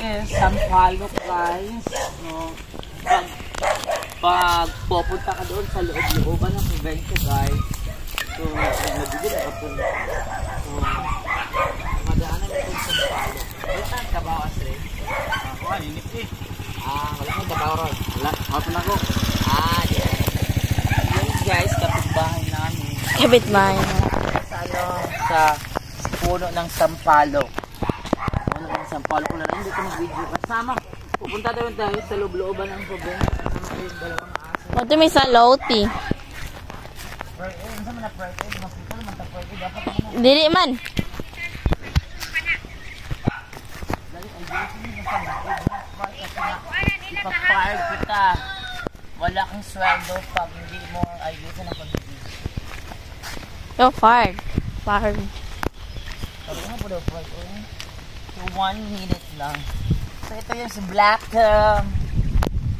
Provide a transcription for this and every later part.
is Sampaloc, guys. No? Pag pupunta ka doon sa loob-looban ng probinsya, guys. So, nabigil ako po. So, madaanan ito yung Sampaloc. Wala saan kabawas rin? Ako, aninip eh. Wala kang kabaw ron. Wala, hapon ako. Yes. Yun guys, kapitbahay namin. Kapitbahay na. Sa puno ng Sampaloc. Puno ng Sampaloc. Kung nalang dito mag-video kasama. Pupunta tayo sa loob-looban ng probinsya. Kasama tayo yung dalawang aso. Ito may saloti. Saan man na-pride? Makita naman ta-pride. Dapat naman. Dili man. Ipag-fire kita. Wala kang sweldo pag hindi mo ayusin ang pag-ibig. Yo, farm. Farm. Sabi nga po daw, so 1 minute lang. So ito yung si Black.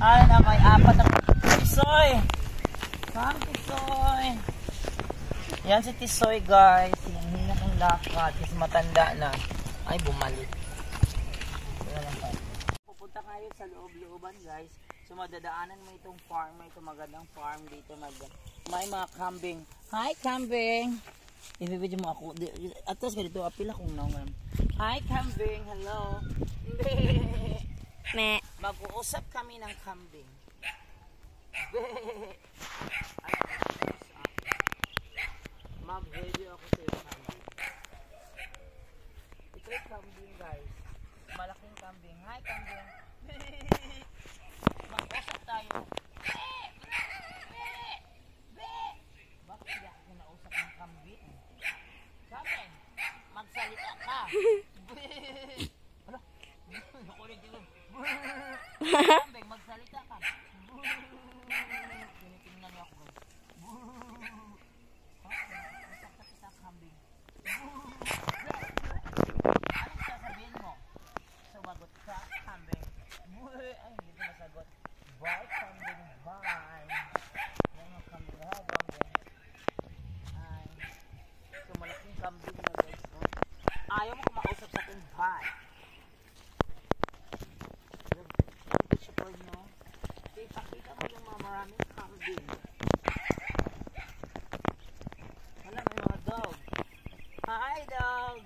Ay na, may 4 na Tisoy. Ma'am Tisoy. Yan si Tisoy guys. Yung hina kong lakad kasi matanda na. Ay, bumalik. Pupunta kayo sa loob-looban guys. So madadaanan mo itong farm. May itong magandang farm dito. May mga kambing. Hi kambing! I-video mo ako. Atas ka dito. Apil akong naman. Hi kambing! Hello! Me. Mag-uusap kami ng kambing. Mag-video ako sa iyo kambing. Ito yung kambing guys. Malaking kambing. Hi kambing! Mag-usap tayo. Bakit hindi ako kinausap ng kambing? Kambing, magsalita ka. Ano? Nakulit yun. Kambing, magsalita ka. Tinitingnan niya ako. Usap ka kita kambing. Anong sasabihin mo? Sumagot ka, kambing. Ay, hindi ko nasagot. Bye, kambing, bye. Yan ang kambing. Kambing. Ay. So, malaking kambing na guys. No? Ayaw mo kumausap sa akin, bye. Yung support nyo. Ipakita mo yung mga maraming kambing. Wala, may mga dog. Hi, dog.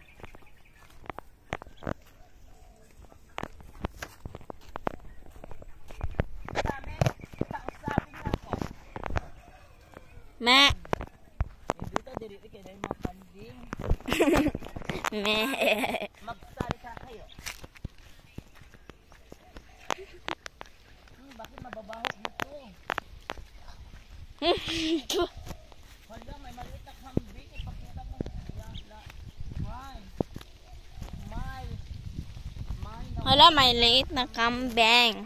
Me. Dito, dito kayo na yung mga kambing. Me. Magsalita kayo. Bakit mababaho dito? Wala, may maliit na kambing. Ipakita mo. Wala, may liit na kambing.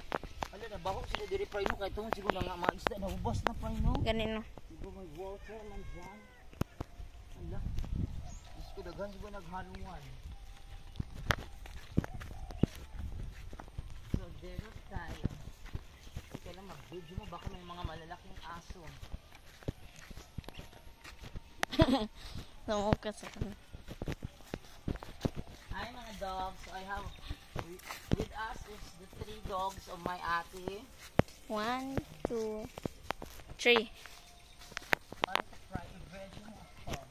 Wala, nabaho sila diri pa ino. Kahit itong siguro nga mga isda. Nahubas na pa ino. Ganino. Siguro may water man dyan. Wala. Diyos ko, daghan siguro naghaluan. So, dito tayo. Kailan mag-video mo. Baka may mga malalaking aso. Sumok ka sa kanila. Hi mga dogs. I have with us is the 3 dogs of my ate. 1, 2, 3. Para sa fry, i-veg mo ako.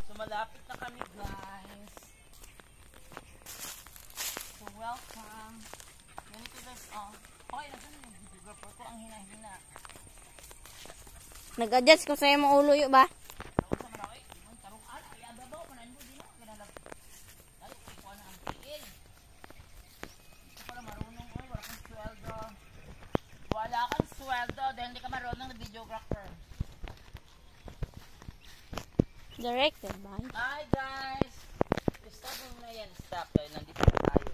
So malapit na kami guys. So welcome. Ganito guys, okay, nasa na yung videographer ko ang hina-hina. Nag-adjust ko sa'yo mga ulo yun ba? Nausa man ako eh. Ang tarong ala, ay ababaw, manan mo din ako. Ganalap. Lalo, ikuha na ang tiil. Ito pala marunong ko, wala kang sweldo. Wala kang sweldo dahil hindi ka marunong na videographer. Directed by. Hi guys! Stop mo na yan, stop. Dahil nandito na tayo